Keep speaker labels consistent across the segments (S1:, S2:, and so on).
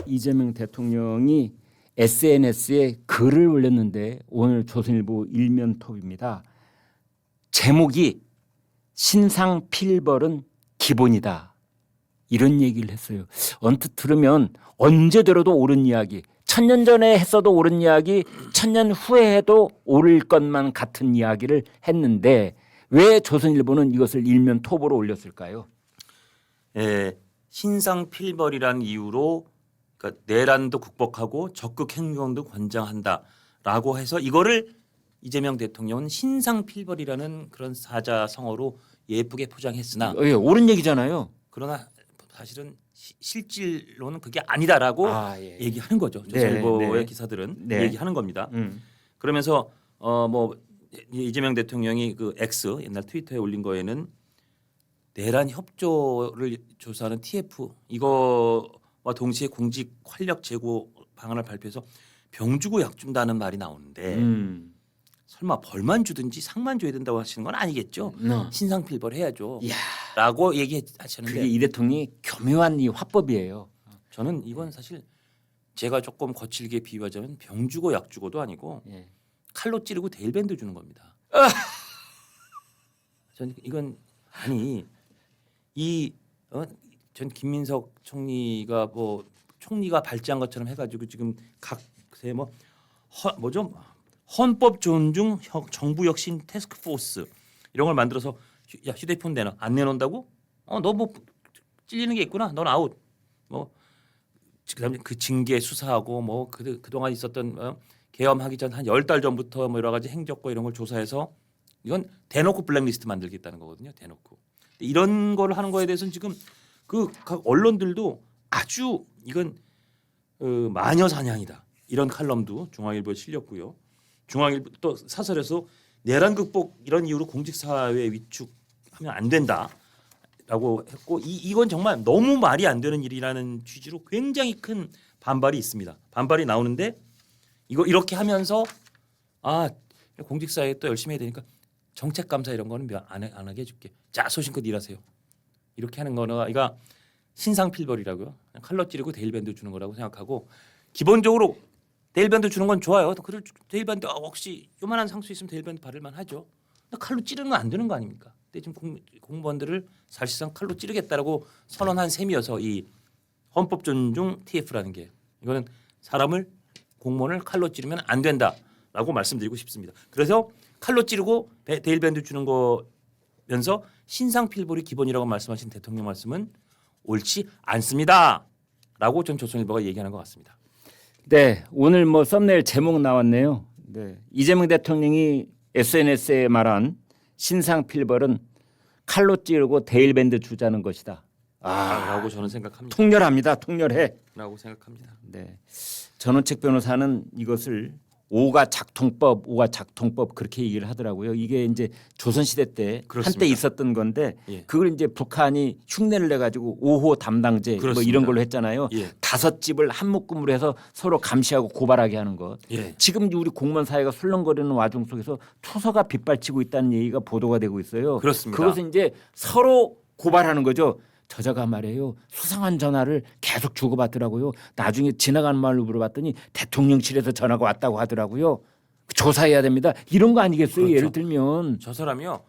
S1: 이재명 대통령이 SNS에 글을 올렸는데 오늘 조선일보 일면 톱입니다. 제목이 신상 필벌은 기본이다. 이런 얘기를 했어요. 언뜻 들으면 언제 들어도 옳은 이야기. 1000년 전에 했어도 옳은 이야기, 1000년 후에 해도 옳을 것만 같은 이야기를 했는데 왜 조선일보는 이것을 일면 톱으로 올렸을까요?
S2: 신상 필벌이라는 이유로 그러니까 내란도 극복하고 적극 행동도 권장한다라고 해서 이거를 이재명 대통령은 신상 필벌이라는 그런 사자성어로 예쁘게 포장했으나
S1: 예, 옳은 얘기잖아요.
S2: 그러나 사실은 실질로는 그게 아니다라고
S1: 예.
S2: 얘기하는 거죠.
S1: 네,
S2: 조선일보의
S1: 네.
S2: 기사들은
S1: 네.
S2: 얘기하는 겁니다. 그러면서 뭐 이재명 대통령이 그 X 옛날 트위터에 올린 거에는 내란 협조를 조사하는 TF 이거와 동시에 공직 활력 제고 방안을 발표해서 병 주고 약 준다는 말이 나오는데 설마 벌만 주든지 상만 줘야 된다고 하시는 건 아니겠죠? 신상 필벌 해야죠.
S1: 이야,
S2: 라고 얘기하시는데
S1: 그게 이 대통령이 교묘한 이 화법이에요.
S2: 저는 이건 사실 제가 조금 거칠게 비유하자면 병 주고 약 주고도 아니고
S1: 예.
S2: 칼로 찌르고 데일밴드 주는 겁니다. 전 이건 아니 전 김민석 총리가 뭐 총리가 발제한 것처럼 해가지고 지금 각세 뭐죠 헌법 존중 정부 혁신 태스크포스 이런 걸 만들어서 야 휴대폰 내놔 안 내놓는다고? 너 뭐 찔리는 게 있구나 넌 아웃 뭐 그다음에 그 징계 수사하고 뭐 그동안 있었던 계엄하기 전 한 10달 전부터 뭐 여러 가지 행적과 이런 걸 조사해서 이건 대놓고 블랙리스트 만들겠다는 거거든요. 대놓고. 이런 걸 하는 거에 대해서는 지금 그 각 언론들도 아주 이건 마녀 사냥이다. 이런 칼럼도 중앙일보에 실렸고요. 중앙일보 또 사설에서 내란 극복 이런 이유로 공직사회 위축하면 안 된다라고 했고 이건 정말 너무 말이 안 되는 일이라는 취지로 굉장히 큰 반발이 있습니다. 반발이 나오는데 이거 이렇게 하면서 공직사회 또 열심히 해야 되니까 정책 감사 이런 거는 안 하게 해줄게. 자 소신껏 일하세요. 이렇게 하는 거는 이거 신상 필벌이라고요. 칼로 찌르고 데일밴드 주는 거라고 생각하고 기본적으로 데일밴드 주는 건 좋아요. 그럴 데일밴드 혹시 요만한 상수 있으면 데일밴드 받을만 하죠. 근데 칼로 찌르는 건 안 되는 거 아닙니까? 근데 지금 공무원들을 사실상 칼로 찌르겠다라고 선언한 셈이어서 이 헌법 존중 TF라는 게 이거는 사람을 공무원을 칼로 찌르면 안 된다라고 말씀드리고 싶습니다. 그래서 칼로 찌르고 데일밴드 주는 거면서 신상 필벌이 기본이라고 말씀하신 대통령 말씀은 옳지 않습니다라고 전 조선일보가 얘기하는 것 같습니다.
S1: 네, 오늘 뭐 썸네일 제목 나왔네요. 네, 이재명 대통령이 SNS에 말한 신상 필벌은 칼로 찌르고 데일밴드 주자는 것이다.
S2: 라고 저는 생각합니다.
S1: 통렬합니다. 통렬해.
S2: 라고 생각합니다.
S1: 네, 전원책 변호사는 이것을 오가 작통법 그렇게 얘기를 하더라고요. 이게 이제 조선시대 때
S2: 그렇습니다.
S1: 한때 있었던 건데
S2: 예.
S1: 그걸 이제 북한이 흉내를 내가지고 5호 담당제 뭐
S2: 그렇습니다.
S1: 이런 걸로 했잖아요.
S2: 예.
S1: 5집을 한 묶음으로 해서 서로 감시하고 고발하게 하는 것.
S2: 예.
S1: 지금 우리 공무원 사회가 술렁거리는 와중 속에서 투서가 빗발치고 있다는 얘기가 보도가 되고 있어요.
S2: 그렇습니다.
S1: 그것은 이제 서로 고발하는 거죠. 저자가 말이에요. 수상한 전화를 계속 주고받더라고요. 나중에 지나가는 말로 물어봤더니 대통령실에서 전화가 왔다고 하더라고요. 조사해야 됩니다. 이런 거 아니겠어요?
S2: 그렇죠.
S1: 예를 들면.
S2: 저 사람이요.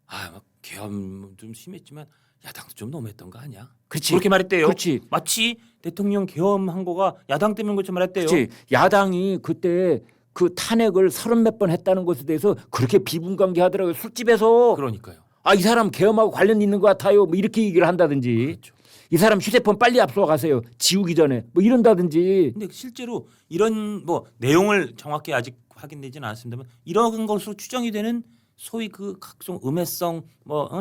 S2: 막 계엄 좀 심했지만 야당도 좀 너무했던 거 아니야?
S1: 그렇지.
S2: 그렇게 말했대요.
S1: 그렇지.
S2: 마치 대통령 계엄한 거가 야당 때문인 것처럼 말했대요.
S1: 그렇지. 야당이 그때 그 탄핵을 30몇 번 했다는 것에 대해서 그렇게 비분관계하더라고요. 술집에서.
S2: 그러니까요.
S1: 이 사람 계엄하고 관련 있는 것 같아요. 뭐 이렇게 얘기를 한다든지.
S2: 그렇죠.
S1: 이 사람 휴대폰 빨리 앞서 가세요. 지우기 전에. 뭐 이런다든지.
S2: 근데 실제로 이런 뭐 내용을 정확히 아직 확인되지는 않았습니다만 이런 것으로 추정이 되는 소위 그 각종 음해성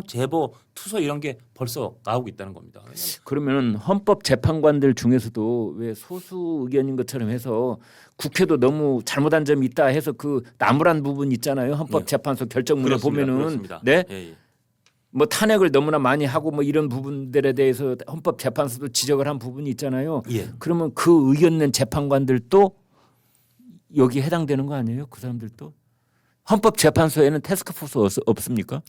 S2: 제보 투서 이런 게 벌써 나오고 있다는 겁니다.
S1: 그러면 헌법재판관들 중에서도 왜 소수 의견인 것처럼 해서 국회도 너무 잘못한 점이 있다 해서 그 나무란 부분 있잖아요. 헌법재판소 결정문에 보면은
S2: 그렇습니다.
S1: 네.
S2: 예.
S1: 뭐 탄핵을 너무나 많이 하고 뭐 이런 부분들에 대해서 헌법재판소도 지적을 한 부분이 있잖아요.
S2: 예.
S1: 그러면 그 의견 낸 재판관들도 여기 해당되는 거 아니에요? 그 사람들도? 헌법재판소에는 태스크포스 없습니까?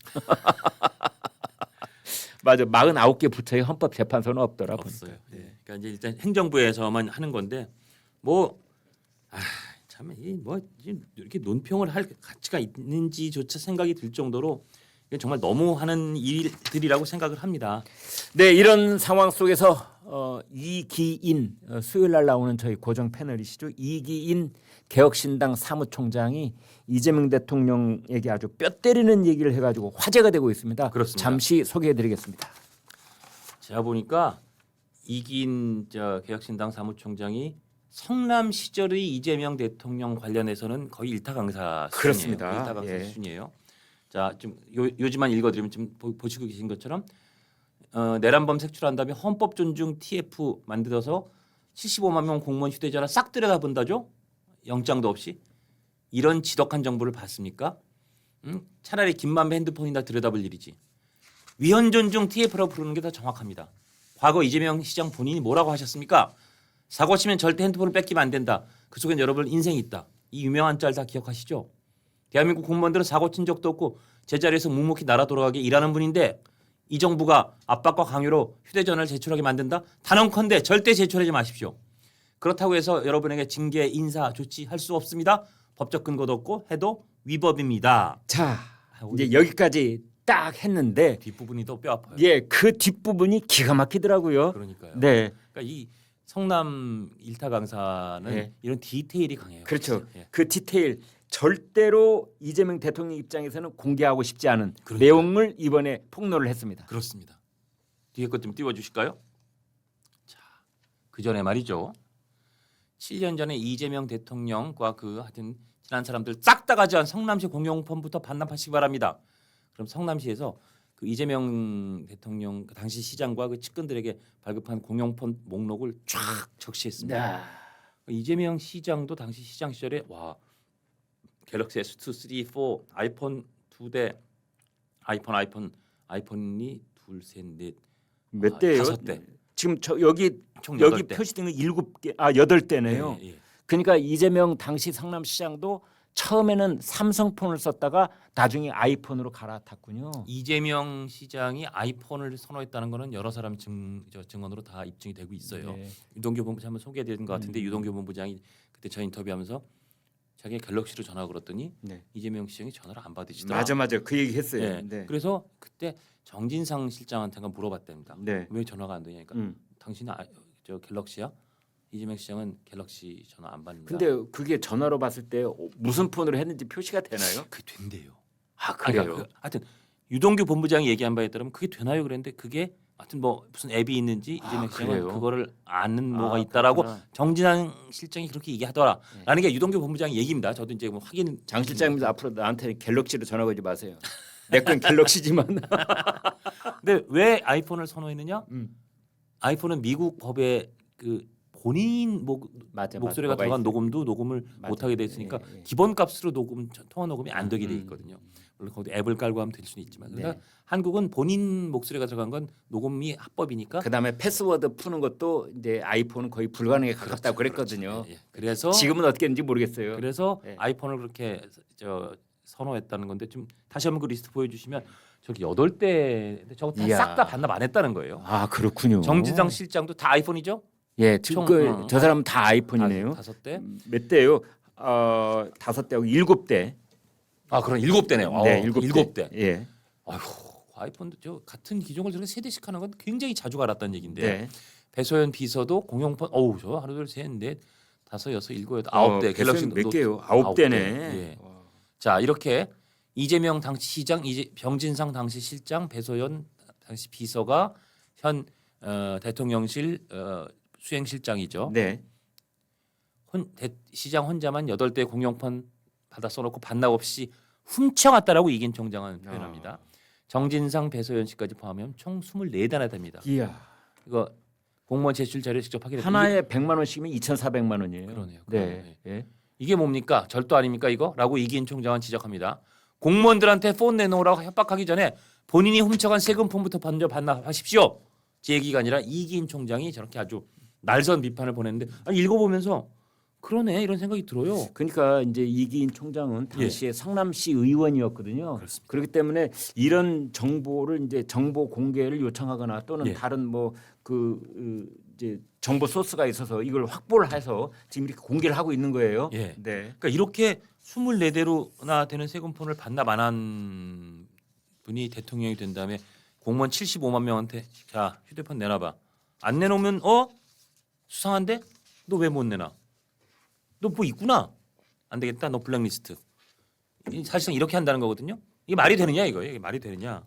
S1: 맞아. 49개 부처에 헌법재판소는 없더라.
S2: 없어요. 예. 그러니까 이제 일단 행정부에서만 하는 건데 뭐 참 이 뭐 이렇게 논평을 할 가치가 있는지조차 생각이 들 정도로 이게 정말 너무 하는 일들이라고 생각을 합니다.
S1: 네, 이런 상황 속에서 이기인 수요일 날 나오는 저희 고정 패널이시죠. 이기인 개혁신당 사무총장이 이재명 대통령에게 아주 뼈 때리는 얘기를 해가지고 화제가 되고 있습니다.
S2: 그렇습니다.
S1: 잠시 소개해드리겠습니다.
S2: 제가 보니까 이긴 개혁신당 사무총장이 성남 시절의 이재명 대통령 관련해서는 거의 일타 강사 수준이에요.
S1: 그렇습니다.
S2: 일타 강사
S1: 예.
S2: 수준이에요. 자, 좀 요지만 읽어드리면 좀 보시고 계신 것처럼 내란범 색출한 다음에 헌법 존중 TF 만들어서 75만 명 공무원 휴대전화 싹 들여다본다죠. 영장도 없이 이런 지독한 정보를 봤습니까? 차라리 김만배 핸드폰이나 들여다볼 일이지. 위헌 존중 TF라고 부르는 게 더 정확합니다. 과거 이재명 시장 본인이 뭐라고 하셨습니까? 사고 치면 절대 핸드폰을 뺏기면 안 된다. 그 속엔 여러분 인생이 있다. 이 유명한 짤 다 기억하시죠? 대한민국 공무원들은 사고 친 적도 없고 제자리에서 묵묵히 나라 돌아가게 일하는 분인데 이 정부가 압박과 강요로 휴대전화를 제출하게 만든다? 단언컨대 절대 제출하지 마십시오. 그렇다고 해서 여러분에게 징계 인사 조치할 수 없습니다. 법적 근거도 없고 해도 위법입니다.
S1: 자, 이제 여기까지 딱 했는데
S2: 뒷부분이 더 뼈 아파요.
S1: 예, 그 뒷부분이 기가 막히더라고요.
S2: 그러니까요.
S1: 네,
S2: 그러니까 이 성남 일타 강사는
S1: 예.
S2: 이런 디테일이 강해요.
S1: 그렇죠.
S2: 사실. 예.
S1: 그 디테일 절대로 이재명 대통령 입장에서는 공개하고 싶지 않은
S2: 그러니까요.
S1: 내용을 이번에 폭로를 했습니다.
S2: 그렇습니다. 뒤에 것 좀 띄워주실까요? 자, 그 전에 말이죠. 7년 전에 이재명 대통령과 그 하여튼 친한 사람들 싹 다 가져간 성남시 공용폰부터 반납하시기 바랍니다. 그럼 성남시에서 그 이재명 대통령 그 당시 시장과 그 측근들에게 발급한 공용폰 목록을 쫙 적시했습니다.
S1: 야,
S2: 이재명 시장도 당시 시장 시절에 와 갤럭시 S2, 3, 4, 아이폰 2대, 아이폰이 둘, 셋, 넷,
S1: 몇 대예요?
S2: 5대.
S1: 지금 저 여기
S2: 총
S1: 여기
S2: 8대.
S1: 표시된 건 7개, 8대네요.
S2: 예, 예.
S1: 그러니까 이재명 당시 성남시장도 처음에는 삼성폰을 썼다가 나중에 아이폰으로 갈아탔군요.
S2: 이재명 시장이 아이폰을 선호했다는 거는 여러 사람 증언으로 다 입증이 되고 있어요.
S1: 네.
S2: 유동규 본부장 한번 소개해드린 것 같은데 유동규 본부장이 그때 저 인터뷰하면서 자기가 갤럭시로 전화 걸었더니
S1: 네.
S2: 이재명 시장이 전화를 안 받으시더라.
S1: 맞아 그 얘기 했어요.
S2: 예.
S1: 네.
S2: 그래서 그때 정진상 실장한테가 물어봤답니다.
S1: 네.
S2: 왜 전화가 안 되냐니까 당신은 저 갤럭시야? 이재명 시장은 갤럭시 전화 안 받는다.
S1: 근데 그게 전화로 봤을 때 무슨 폰으로 했는지 표시가 되나요?
S2: 그게 된대요.
S1: 아
S2: 그러니까
S1: 그래요.
S2: 하여튼 유동규 본부장이 얘기한 바에 따르면 그게 되나요? 그랬는데 그게 하여튼 뭐 무슨 앱이 있는지 이재명 시장은
S1: 그래요?
S2: 그거를 아는 뭐가
S1: 아,
S2: 있다라고
S1: 그렇구나.
S2: 정진상 실장이 그렇게 얘기하더라라는 게 유동규 본부장의 얘기입니다. 저도 이제 뭐 확인.
S1: 장 실장님도 앞으로 나한테 갤럭시로 전화 걸지 마세요. 내 건 갤럭시지만.
S2: 근데 왜 아이폰을 선호했느냐?
S1: 음.
S2: 아이폰은 미국 법에 그 본인
S1: 맞아,
S2: 목소리가
S1: 맞아.
S2: 들어간 녹음도 녹음을
S1: 맞아.
S2: 못하게 돼 있으니까
S1: 예, 예.
S2: 기본값으로 녹음 통화 녹음이 안 되게 돼 있거든요. 물론 거기 앱을 깔고 하면 될 수는 있지만 그러니까
S1: 네.
S2: 한국은 본인 목소리가 들어간 건 녹음이 합법이니까
S1: 그다음에 패스워드 푸는 것도 이제 아이폰은 거의 불가능에 가깝다고 그랬거든요.
S2: 예, 예. 그래서
S1: 지금은 어떻게 했는지 모르겠어요.
S2: 그래서
S1: 예.
S2: 아이폰을 그렇게 선호했다는 건데 좀 다시 한번 그 리스트 보여주시면 저기 8대 저거
S1: 이야.
S2: 싹 다 반납 안 했다는 거예요.
S1: 아 그렇군요.
S2: 정진상 실장도 다 아이폰이죠?
S1: 예,
S2: 총,
S1: 지금 저 사람은 다 아이폰이네요.
S2: 5대.
S1: 몇 대요? 5대하고 7대.
S2: 아 그럼 7대네요.
S1: 네,
S2: 7대.
S1: 예.
S2: 아휴 아이폰도 저 같은 기종을 저렇게 세대씩 하는 건 굉장히 자주 갈았다는 얘기인데
S1: 네.
S2: 배소연 비서도 공용폰 어우 저 하나 둘셋넷 다섯 여섯 일곱 여덟 9대 갤럭시
S1: 몇 개요?
S2: 아홉
S1: 9대네.
S2: 예. 자 이렇게 이재명 당시 시장 병진상 당시 실장 배소연 당시 비서가 현 대통령실 수행실장이죠.
S1: 네.
S2: 시장 혼자만 8대 공용폰 받아 써놓고 반납 없이 훔쳐갔다라고 이긴 총장은 표현합니다. 정진상 배소연 씨까지 포함하면 총 24대나 됩니다.
S1: 이야.
S2: 이거 공무원 제출 자료 직접 확인해.
S1: 하나에 100만 원씩이면 2,400만 원이에요.
S2: 그러네요.
S1: 네. 예.
S2: 이게 뭡니까? 절도 아닙니까 이거? 라고 이기인 총장은 지적합니다. 공무원들한테 폰 내놓으라고 협박하기 전에 본인이 훔쳐간 세금폰부터 먼저 반납하십시오. 제 얘기가 아니라 이기인 총장이 저렇게 아주 날선 비판을 보냈는데 읽어보면서 그러네 이런 생각이 들어요.
S1: 그러니까 이제 이기인 총장은 당시에 성남시 의원이었거든요.
S2: 그렇습니다.
S1: 그렇기 때문에 이런 정보를 이제 정보 공개를 요청하거나 또는
S2: 예.
S1: 다른 뭐 그 이제 정보 소스가 있어서 이걸 확보를 해서 지금 이렇게 공개를 하고 있는 거예요.
S2: 예.
S1: 네.
S2: 그러니까 이렇게 24대로나 되는 세금폰을 반납 안 한 분이 대통령이 된 다음에 공무원 75만 명한테 자 휴대폰 내놔봐. 안 내놓으면 수상한데 너 왜 못 내놔? 너 뭐 있구나. 안 되겠다. 너 블랙리스트. 사실상 이렇게 한다는 거거든요. 이게 말이 되느냐 이거예요. 이게 말이 되느냐.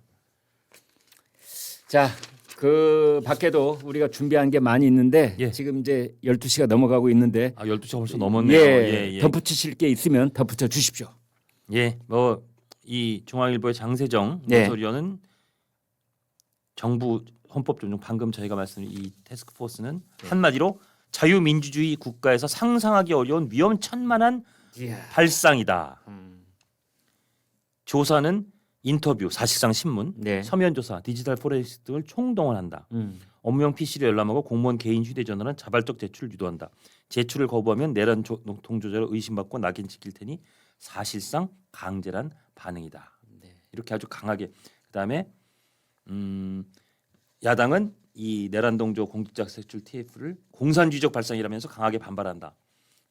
S1: 자, 그 밖에도 우리가 준비한 게 많이 있는데
S2: 예.
S1: 지금 이제 12시가 넘어가고 있는데
S2: 12시가 벌써 넘었네요.
S1: 예, 덧붙이실 게 있으면 덧붙여 주십시오.
S2: 예, 뭐 이 중앙일보의 장세정
S1: 네.
S2: 논설위원은 정부 헌법 존중 방금 저희가 말씀드린 이 태스크포스는 한마디로 자유민주주의 국가에서 상상하기 어려운 위험천만한 발상이다. 조사는 인터뷰, 사실상 신문,
S1: 네.
S2: 서면 조사, 디지털 포렌식 등을 총동원한다. 업무용 PC를 열람하고 공무원 개인 휴대전화는 자발적 제출을 유도한다. 제출을 거부하면 내란 동조자로 의심받고 낙인 찍힐 테니 사실상 강제란 반응이다. 이렇게 아주 강하게. 그다음에 야당은 이 내란 동조 공직자 색출 TF를 공산주의적 발상이라면서 강하게 반발한다.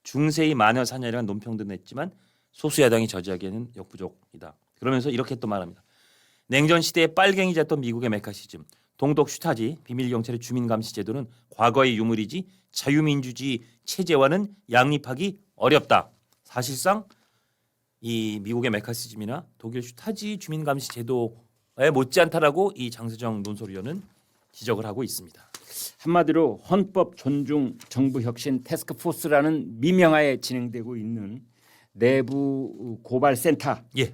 S2: 중세의 마녀 사냥이라는 논평도 냈지만 소수 야당이 저지하기에는 역부족이다. 그러면서 이렇게 또 말합니다. 냉전 시대에 빨갱이 잤던 미국의 메카시즘, 동독 슈타지, 비밀 경찰의 주민 감시 제도는 과거의 유물이지 자유민주주의 체제와는 양립하기 어렵다. 사실상 이 미국의 메카시즘이나 독일 슈타지 주민 감시 제도에 못지않다라고 이 장세정 논설위원은 지적을 하고 있습니다.
S1: 한마디로 헌법 존중 정부 혁신 태스크포스라는 미명하에 진행되고 있는 내부 고발 센터,
S2: 예,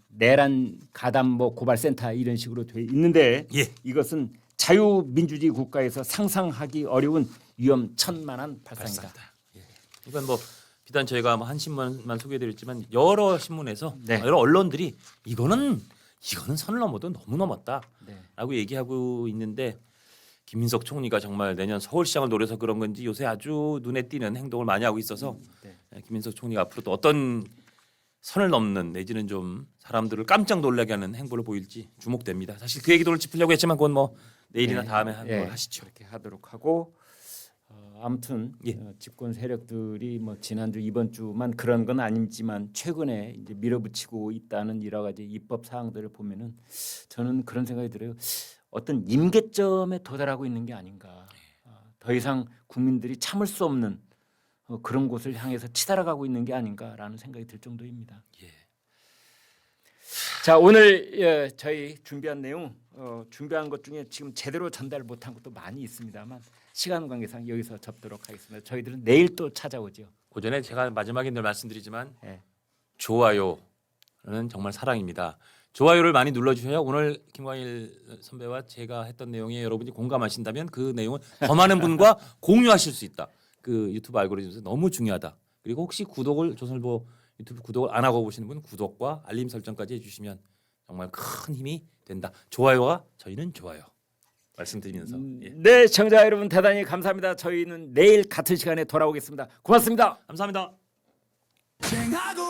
S1: 내란 가담 뭐 고발 센터 이런 식으로 돼 있는데
S2: 예.
S1: 이것은 자유민주주의 국가에서 상상하기 어려운 위험천만한 발상이다.
S2: 예. 이건 뭐 비단 저희가 뭐 한 신문만 소개해드렸지만 여러 신문에서
S1: 네.
S2: 여러 언론들이 이거는 선을 넘어도 너무 넘었다라고
S1: 네.
S2: 얘기하고 있는데 김민석 총리가 정말 내년 서울시장을 노려서 그런 건지 요새 아주 눈에 띄는 행동을 많이 하고 있어서 김민석 총리가 앞으로 또 어떤 선을 넘는 내지는 좀 사람들을 깜짝 놀라게 하는 행보를 보일지 주목됩니다. 사실 그 얘기도 오늘 짚으려고 했지만 그건 뭐 내일이나 다음에 한번 하시죠.
S1: 그렇게 하도록 하고 아무튼
S2: 예.
S1: 집권 세력들이 뭐 지난주 이번 주만 그런 건 아니지만 최근에 이제 밀어붙이고 있다는 여러 가지 입법 사항들을 보면은 저는 그런 생각이 들어요. 어떤 임계점에 도달하고 있는 게 아닌가. 더 이상 국민들이 참을 수 없는 그런 곳을 향해서 치달아가고 있는 게 아닌가라는 생각이 들 정도입니다.
S2: 예.
S1: 자, 오늘 저희 준비한 내용 준비한 것 중에 지금 제대로 전달 못한 것도 많이 있습니다만 시간 관계상 여기서 접도록 하겠습니다. 저희들은 내일 또 찾아오죠.
S2: 오전에 제가 마지막에 늘 말씀드리지만
S1: 네.
S2: 좋아요는 정말 사랑입니다. 좋아요를 많이 눌러주셔야 오늘 김광일 선배와 제가 했던 내용에 여러분이 공감하신다면 그 내용은 더 많은 분과 공유하실 수 있다. 그 유튜브 알고리즘에서 너무 중요하다. 그리고 혹시 구독을 조선일보 유튜브 구독을 안 하고 보시는 분 구독과 알림 설정까지 해주시면 정말 큰 힘이 된다. 좋아요와 저희는 좋아요. 말씀드리면서 예.
S1: 네, 청자 여러분 대단히 감사합니다. 저희는 내일 같은 시간에 돌아오겠습니다. 고맙습니다.
S2: 감사합니다.
S3: 쟁하고